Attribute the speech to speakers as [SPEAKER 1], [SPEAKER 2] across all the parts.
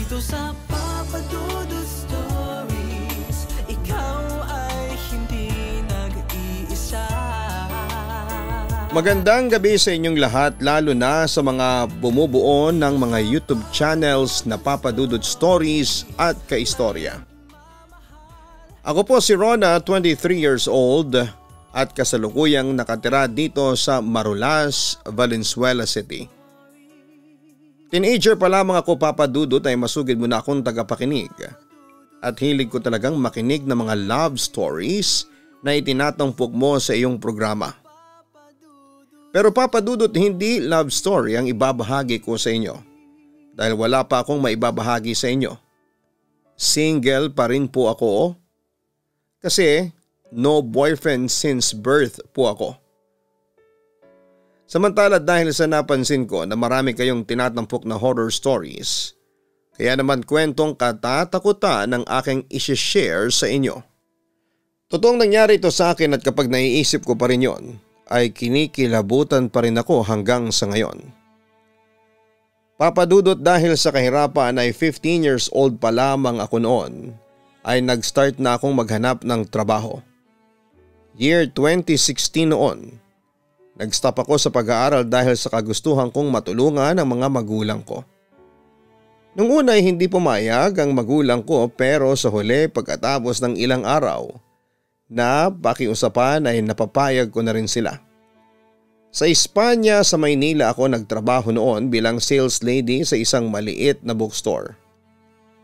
[SPEAKER 1] Dito sa Papa Dudut Stories, ikaw ay hindi nag-iisa.
[SPEAKER 2] Magandang gabi sa inyong lahat, lalo na sa mga bumubuo ng mga YouTube channels na Papa Dudut Stories at Kaistorya. Ako po si Rona, 23 years old at kasalukuyang nakatira dito sa Marulas, Valenzuela City. Teenager pa lamang ako, Papa Dudut, ay masugid mo na akong tagapakinig at hilig ko talagang makinig ng mga love stories na itinatampok mo sa iyong programa. Pero Papa Dudut, hindi love story ang ibabahagi ko sa inyo dahil wala pa akong maibabahagi sa inyo. Single pa rin po ako kasi no boyfriend since birth po ako. Samantala dahil sa napansin ko na marami kayong tinatampok na horror stories, kaya naman kwentong katatakutan ng aking isi-share sa inyo. Totoong nangyari ito sa akin at kapag naiisip ko pa rin yon, ay kinikilabutan pa rin ako hanggang sa ngayon. Papa Dudut, dahil sa kahirapan ay 15 years old pa lamang ako noon, ay nag-start na akong maghanap ng trabaho. Year 2016 noon. Nag-stop ako sa pag-aaral dahil sa kagustuhan kong matulungan ang mga magulang ko. Nung una ay hindi pumayag ang magulang ko pero sa huli pagkatapos ng ilang araw na pakiusapan ay napapayag ko na rin sila. Sa Espanya sa Maynila ako nagtrabaho noon bilang sales lady sa isang maliit na bookstore.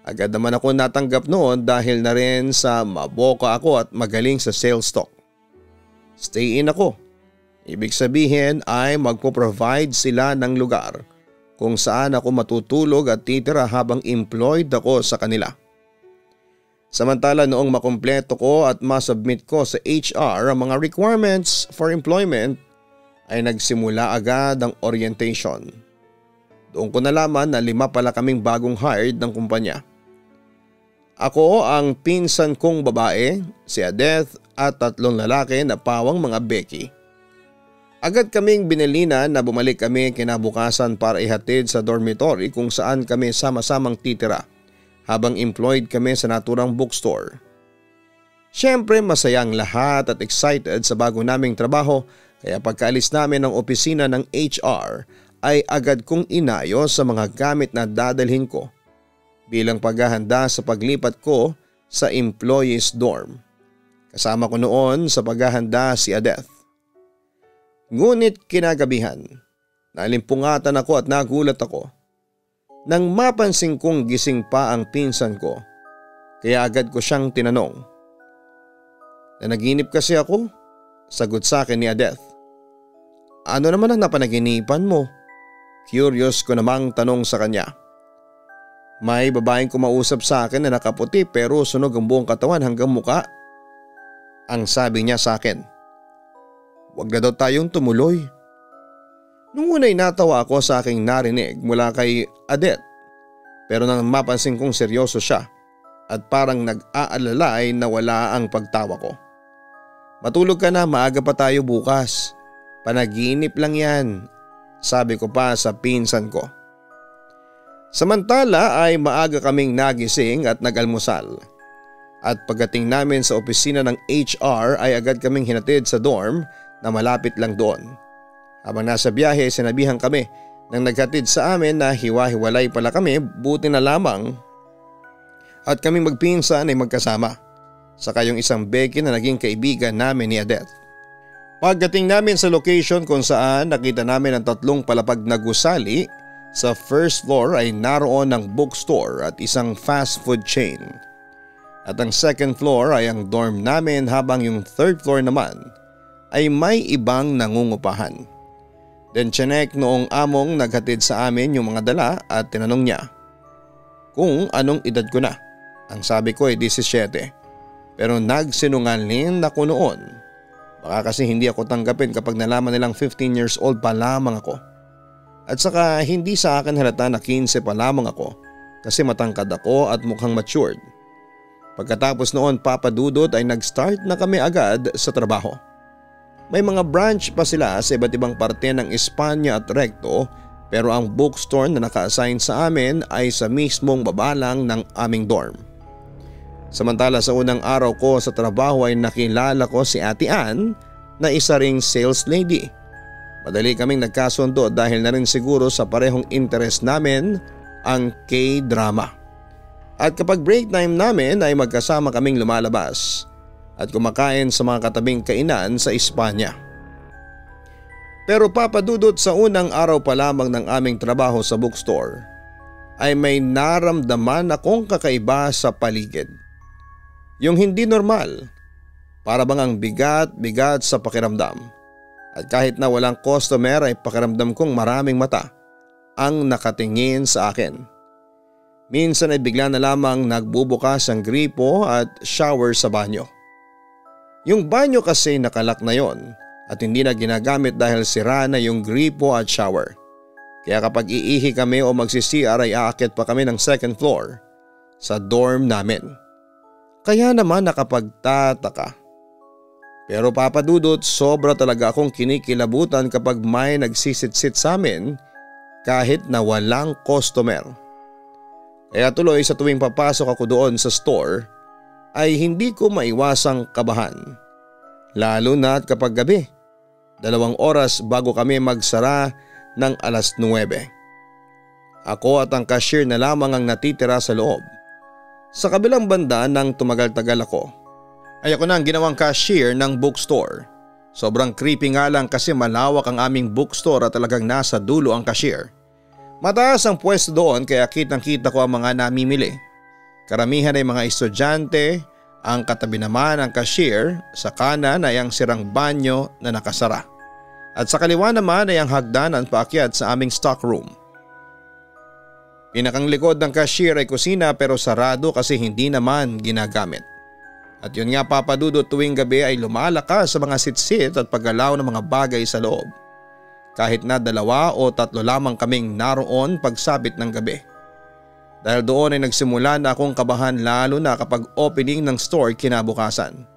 [SPEAKER 2] Agad naman ako natanggap noon dahil na rin sa maboka ako at magaling sa sales talk. Stay in ako. Ibig sabihin ay magpo-provide sila ng lugar kung saan ako matutulog at titira habang employed ako sa kanila. Samantala noong makumpleto ko at masubmit ko sa HR ang mga requirements for employment ay nagsimula agad ang orientation. Doon ko nalaman na 5 pala kaming bagong hired ng kumpanya. Ako ang pinsan kong babae, si Adeth at 3 lalaki na pawang mga Becky. Agad kaming binilina na bumalik kami kinabukasan para ihatid sa dormitory kung saan kami sama-samang titira habang employed kami sa naturang bookstore. Siyempre masayang lahat at excited sa bago naming trabaho kaya pagkaalis namin ng opisina ng HR ay agad kong inayos sa mga gamit na dadalhin ko bilang paghahanda sa paglipat ko sa employees dorm. Kasama ko noon sa paghahanda si Adeth. Ngunit kinagabihan, nalimpungatan ako at nagulat ako nang mapansin kong gising pa ang pinsan ko kaya agad ko siyang tinanong. Nanaginip kasi ako, sagot sa akin ni Adeth. Ano naman ang napanaginipan mo? Curious ko namang tanong sa kanya. May babaeng kumausap sa akin na nakaputi pero sunog ang buong katawan hanggang muka. Ang sabi niya sa akin. Huwag na daw tayong tumuloy. Nung una'y natawa ako sa aking narinig mula kay Adeth pero nang mapansin kong seryoso siya at parang nag-aalala ay nawala ang pagtawa ko. Matulog ka na, maaga pa tayo bukas. Panaginip lang yan, sabi ko pa sa pinsan ko. Samantala ay maaga kaming nagising at nag-almusal. At pagdating namin sa opisina ng HR ay agad kaming hinatid sa dorm na malapit lang doon. Habang nasa biyahe sinabihan kami nang naghatid sa amin na hiwa-hiwalay pala kami, buti na lamang at kaming magpinsan ay magkasama. Saka yung isang Becky na naging kaibigan namin ni Adeth. Pagdating namin sa location kung saan nakita namin ang 3 palapag na gusali, sa first floor ay naroon ng bookstore at isang fast food chain. At ang second floor ay ang dorm namin habang yung third floor naman ay may ibang nangungupahan. Then chinek noong among naghatid sa amin yung mga dala at tinanong niya kung anong edad ko na. Ang sabi ko ay 17 pero nagsinungaling ako noon. Baka kasi hindi ako tanggapin kapag nalaman nilang 15 years old pa lamang ako. At saka hindi sa akin halata na 15 pa lamang ako kasi matangkad ako at mukhang matured. Pagkatapos noon, Papa Dudut, ay nag-start na kami agad sa trabaho. May mga branch pa sila sa iba't ibang parte ng Espanya at Recto Pero ang bookstore na naka-assign sa amin ay sa mismong baba lang ng aming dorm. Samantala sa unang araw ko sa trabaho ay nakilala ko si Ate Ann na isa ring sales lady. Madali kaming nagkasundo dahil na rin siguro sa parehong interest namin ang K-drama. At kapag break time namin ay magkasama kaming lumalabas at kumakain sa mga katabing kainan sa Espanya. Pero papadudot sa unang araw pa lamang ng aming trabaho sa bookstore ay may naramdaman akong kakaiba sa paligid. Yung hindi normal, para bang ang bigat-bigat sa pakiramdam. At kahit na walang customer ay pakiramdam kong maraming mata ang nakatingin sa akin. Minsan ay bigla na lamang nagbubukas ang gripo at shower sa banyo. Yung banyo kasi nakalak na yon at hindi na ginagamit dahil sira na yung gripo at shower. Kaya kapag iihi kami o magsi-CR ay aakyat pa kami ng second floor sa dorm namin. Kaya naman nakapagtataka. Pero papadudot, sobra talaga akong kinikilabutan kapag may nagsisit-sit sa amin kahit na walang customer. Kaya tuloy sa tuwing papasok ako doon sa store ay hindi ko maiwasang kabahan. Lalo na at kapag gabi, 2 oras bago kami magsara ng 9:00. Ako at ang cashier na lamang ang natitira sa loob. Sa kabilang banda nang tumagal-tagal ako ay ako na ang ginawang cashier ng bookstore. Sobrang creepy nga lang kasi malawak ang aming bookstore at talagang nasa dulo ang cashier. Mataas ang pwesto doon kaya kitang-kita ko ang mga namimili. Karamihan ay mga estudyante, ang katabi naman ang cashier, sa kanan ay ang sirang banyo na nakasara. At sa kaliwa naman ay ang hagdanan paakyat sa aming stock room. Pinakang likod ng cashier ay kusina pero sarado kasi hindi naman ginagamit. At yun nga papadudot, tuwing gabi ay lumalakas sa mga sitsit at paggalaw ng mga bagay sa loob. Kahit na 2 o 3 lamang kaming naroon pagsapit ng gabi. Dahil doon ay nagsimula na akong kabahan lalo na kapag opening ng store kinabukasan.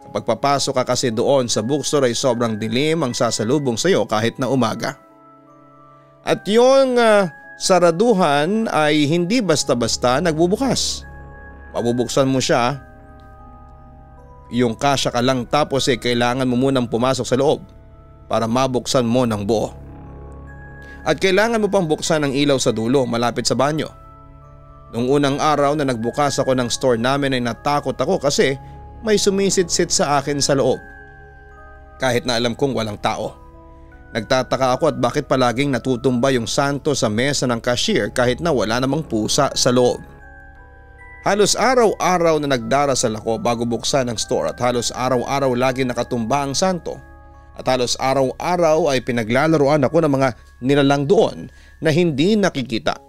[SPEAKER 2] Kapag papasok ka kasi doon sa bookstore ay sobrang dilim ang sasalubong sa iyo kahit na umaga. At yung saraduhan ay hindi basta-basta nagbubukas. Mabubuksan mo siya, yung kasya ka lang tapos kailangan mo munang pumasok sa loob para mabuksan mo ng buo. At kailangan mo pang buksan ang ilaw sa dulo malapit sa banyo. Nung unang araw na nagbukas ako ng store namin ay natakot ako kasi may sumisit-sit sa akin sa loob. Kahit na alam kong walang tao. Nagtataka ako at bakit palaging natutumba yung santo sa mesa ng cashier kahit na wala namang pusa sa loob. Halos araw-araw na nagdarasal ako bago buksan ang store at halos araw-araw lagi nakatumba ang santo. At halos araw-araw ay pinaglalaroan ako ng mga nilalang doon na hindi nakikita.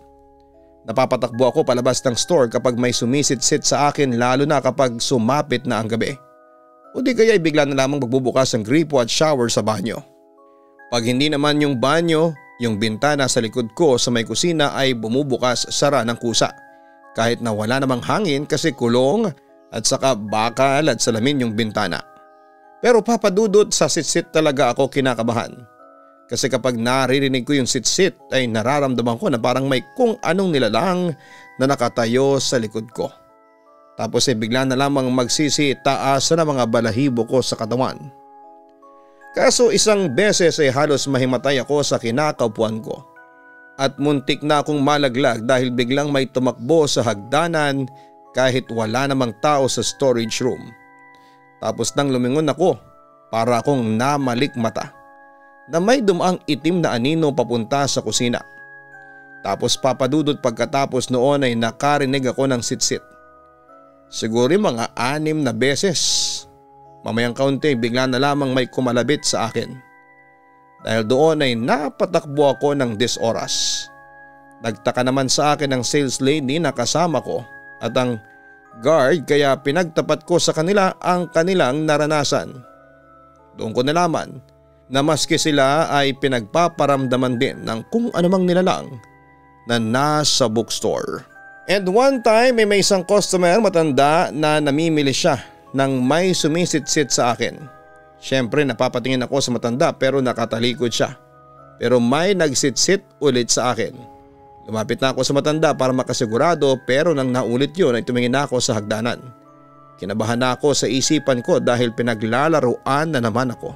[SPEAKER 2] Napapatakbo ako palabas ng store kapag may sumisit-sit sa akin lalo na kapag sumapit na ang gabi. O di kaya ay bigla na lamang magbubukas ang gripo at shower sa banyo. Pag hindi naman yung banyo, yung bintana sa likod ko sa may kusina ay bumubukas sara ng kusa. Kahit na wala namang hangin kasi kulong at saka bakal at salamin yung bintana. Pero papadudot, sa sitsit talaga ako kinakabahan. Kasi kapag naririnig ko yung sitsit ay nararamdaman ko na parang may kung anong nilalang na nakatayo sa likod ko. Tapos bigla na lamang magsisi taas na mga balahibo ko sa katawan. Kaso isang beses ay halos mahimatay ako sa kinakaupuan ko. At muntik na akong malaglag dahil biglang may tumakbo sa hagdanan kahit wala namang tao sa storage room. Tapos nang lumingon ako, para akong namalikmata na may dumaang itim na anino papunta sa kusina. Tapos papadudot pagkatapos noon ay nakarinig ako ng sitsit. Siguro mga 6 na beses. Mamayang kaunti bigla na lamang may kumalabit sa akin. Dahil doon ay napatakbo ako ng 10 oras. Nagtaka naman sa akin ang sales lady na kasama ko at ang guard kaya pinagtapat ko sa kanila ang kanilang naranasan. Doon ko nalaman na maski sila ay pinagpaparamdaman din ng kung anumang nilalang na nasa bookstore. And one time may isang customer matanda na namimili siya nang may sumisit-sit sa akin. Siyempre napapatingin ako sa matanda pero nakatalikod siya. pero may nagsitsit ulit sa akin. Lumapit na ako sa matanda para makasigurado pero nang naulit yun ay tumingin na ako sa hagdanan. Kinabahan na ako sa isipan ko dahil pinaglalaruan na naman ako.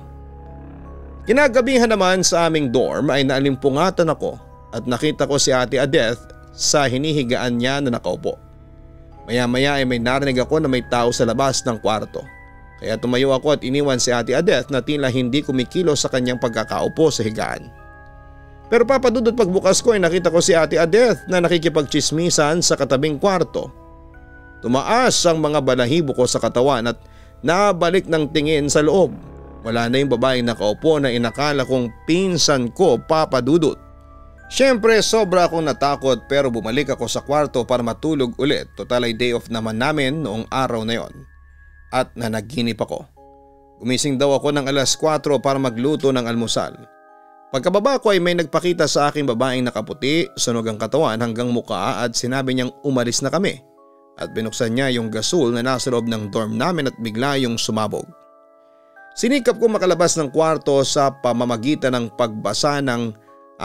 [SPEAKER 2] Kinagabihan naman sa aming dorm ay naalimpungatan ako at nakita ko si Ate Adeth sa hinihigaan niya na nakaupo. Maya-maya ay may narinig ako na may tao sa labas ng kwarto. Kaya tumayo ako at iniwan si Ate Adeth na tila hindi kumikilos sa kanyang pagkakaupo sa higaan. Pero papadudot pagbukas ko ay nakita ko si Ate Adeth na nakikipagchismisan sa katabing kwarto. Tumaas ang mga balahibo ko sa katawan at nabalik ng tingin sa loob. Wala na yung babaeng nakaupo na inakala kong pinsan ko, papadudot. Siyempre sobra akong natakot pero bumalik ako sa kwarto para matulog ulit. Total ay day off naman namin noong araw na yon. At nanaginip ako. Gumising daw ako ng alas 4 para magluto ng almusal. Pagkababa ko ay may nagpakita sa aking babaeng nakaputi, sunog ang katawan hanggang muka at sinabi niyang umalis na kami. At binuksan niya yung gasol na nasa loob ng dorm namin at bigla yung sumabog. Sinikap ko makalabas ng kwarto sa pamamagitan ng pagbasa ng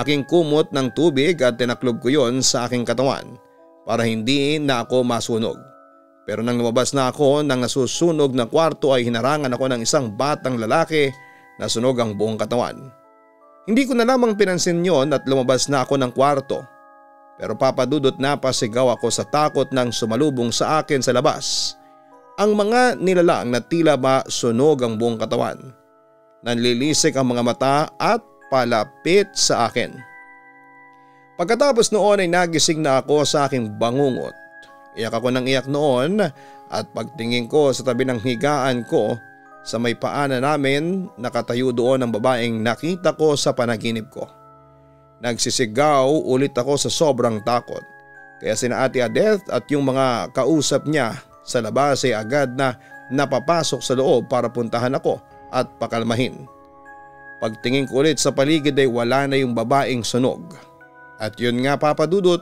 [SPEAKER 2] aking kumot ng tubig at tinaklob ko yon sa aking katawan para hindi na ako masunog. Pero nang lumabas na ako ng nasusunog na kwarto ay hinarangan ako ng isang batang lalaki na sunog ang buong katawan. Hindi ko na lamang pinansin yon at lumabas na ako ng kwarto. Pero papadudot na pasigaw ako sa takot nang sumalubong sa akin sa labas ang mga nilalang na tila ba sunog ang buong katawan. Nanlilisik ang mga mata at palapit sa akin. Pagkatapos noon ay nagising na ako sa aking bangungot. Iyak ako ng iyak noon at pagtingin ko sa tabi ng higaan ko sa may paanan namin nakatayo doon ang babaeng nakita ko sa panaginip ko. Nagsisigaw ulit ako sa sobrang takot. Kaya sina Ate Adeth at yung mga kausap niya sa labas ay agad na napapasok sa loob para puntahan ako at pakalmahin. Pagtingin ko ulit sa paligid ay wala na yung babaeng sunog. At yun nga papadudot,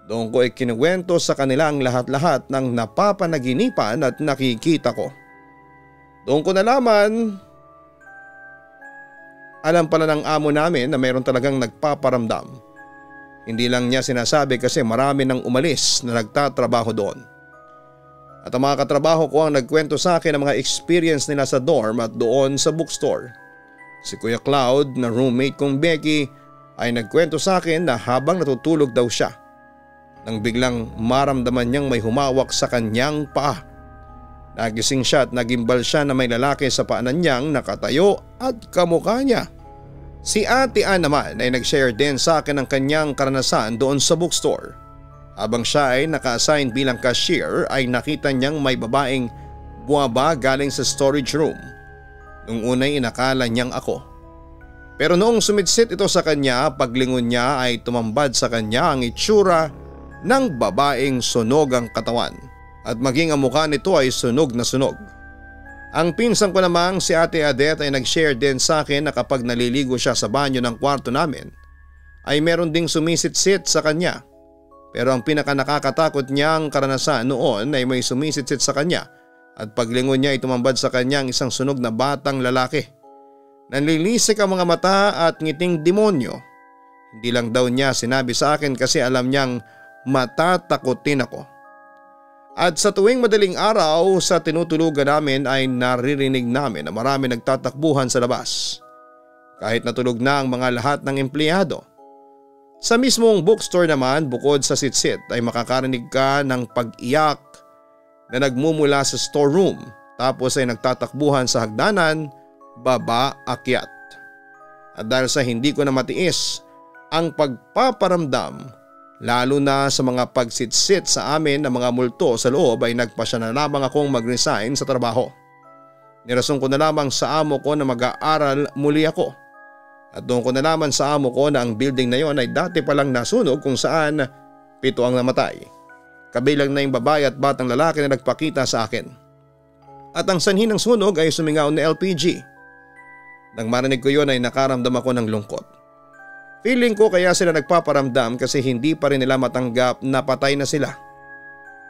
[SPEAKER 2] doon ko ay kinuwento sa kanila ang lahat-lahat ng napapanaginipan at nakikita ko. Doon ko nalaman, alam pala ng amo namin na mayroon talagang nagpaparamdam. Hindi lang niya sinasabi kasi marami nang umalis na nagtatrabaho doon. At ang mga katrabaho ko ang nagkwento sa akin ng mga experience nila sa dorm at doon sa bookstore. Si Kuya Cloud na roommate kong Becky ay nagkwento sa akin na habang natutulog daw siya nang biglang maramdaman niyang may humawak sa kanyang paa. Nagising siya at nagimbal siya na may lalaki sa paanan niyang nakatayo at kamukha niya. Si Ate Ann naman ay nag-share din sa akin ng kanyang karanasan doon sa bookstore. Habang siya ay naka-assign bilang cashier ay nakita niyang may babaeng buwaba galing sa storage room. Nung unay inakala niyang ako. Pero noong sumitsit ito sa kanya, paglingon niya ay tumambad sa kanya ang itsura ng babaeng sunog ang katawan. At maging ang mukha nito ay sunog na sunog. Ang pinsan ko namang si Ate Adeth ay nag-share din sa akin na kapag naliligo siya sa banyo ng kwarto namin ay meron ding sumisitsit sa kanya. Pero ang pinaka nakakatakot niyang karanasan noon ay may sumisitsit sa kanya at paglingon niya ay tumambad sa kanya ang isang sunog na batang lalaki. Nanlilisik ang mga mata at ngiting demonyo. Hindi lang daw niya sinabi sa akin kasi alam niyang matatakotin ako. At sa tuwing madaling araw sa tinutulugan namin ay naririnig namin na marami nagtatakbuhan sa labas. Kahit natulog na ang mga lahat ng empleyado. Sa mismong bookstore naman bukod sa sitsit ay makakarinig ka ng pag-iyak na nagmumula sa storeroom tapos ay nagtatakbuhan sa hagdanan, baba, akyat. At dahil sa hindi ko na matiis ang pagpaparamdam lalo na sa mga pagsitsit sa amin ng mga multo sa loob ay nagpasya na lamang akong mag-resign sa trabaho. Nirason ko na lamang sa amo ko na mag-aaral muli ako. At doon ko nalaman sa amo ko na ang building na yon ay dati palang nasunog kung saan 7 ang namatay. Kabilang na yung babae at batang lalaki na nagpakita sa akin. At ang sanhi ng sunog ay sumingaw na LPG. Nang marinig ko yon ay nakaramdam ako ng lungkot. Feeling ko kaya sila nagpaparamdam kasi hindi pa rin nila matanggap na patay na sila.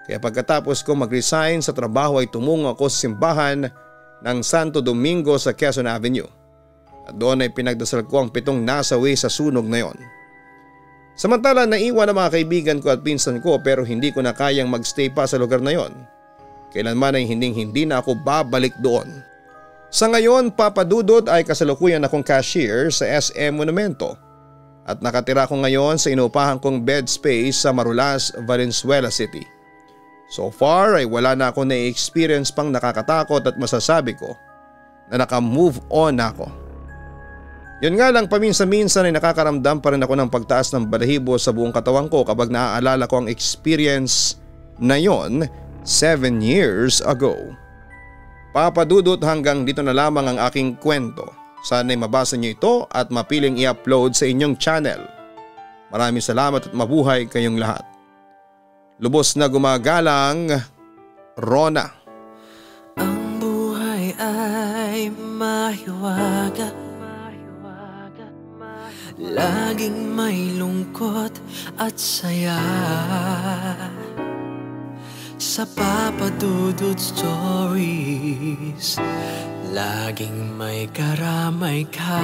[SPEAKER 2] Kaya pagkatapos ko mag-resign sa trabaho ay tumungo ako sa simbahan ng Santo Domingo sa Quezon Avenue. at doon ay pinagdasal ko ang 7 nasawi sa sunog na yon. Samantala naiwan ang mga kaibigan ko at pinsan ko pero hindi ko na kayang magstay pa sa lugar na yon. Kailanman ay hindi na ako babalik doon. Sa ngayon, Papa Dudut, ay kasalukuyan akong cashier sa SM Monumento at nakatira ko ngayon sa inuupahan kong bed space sa Marulas, Valenzuela City. So far ay wala na ako na-experience pang nakakatakot at masasabi ko na naka-move on na ako. Yun nga lang, paminsan-minsan ay nakakaramdam pa rin ako ng pagtaas ng balahibo sa buong katawan ko kapag naaalala ko ang experience na yon 7 years ago. Papa Dudut, hanggang dito na lamang ang aking kwento. Sana'y mabasa niyo ito at mapiling i-upload sa inyong channel. Maraming salamat at mabuhay kayong lahat. Lubos na gumagalang, Rona.
[SPEAKER 1] Ang buhay ay mahiwaga, laging may lungkot at saya. Sa Papa Dudut Stories, laging may karamay ka.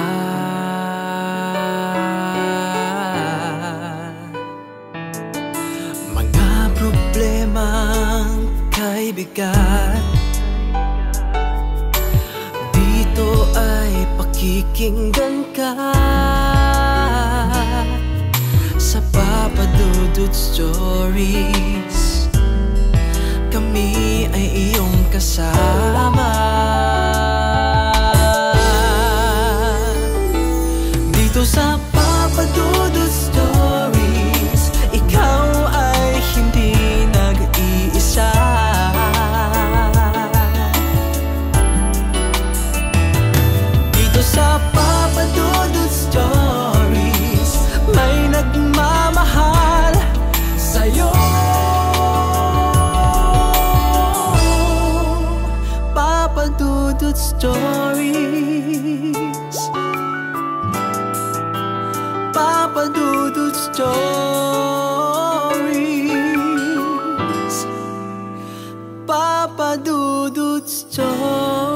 [SPEAKER 1] Mga problemang kay bigat, dito ay pakikinggan ka. Sa Papa Dudut Stories, kami ay iyong kasama. Dito sa Papa Dudut Stories, ikaw ay hindi nag-iisa. Dito sa Papa Dudut Stories, may nagmamahal sa'yo. Papa Dudut Stories, Papa Dudut Stories, Papa Dudut Stories.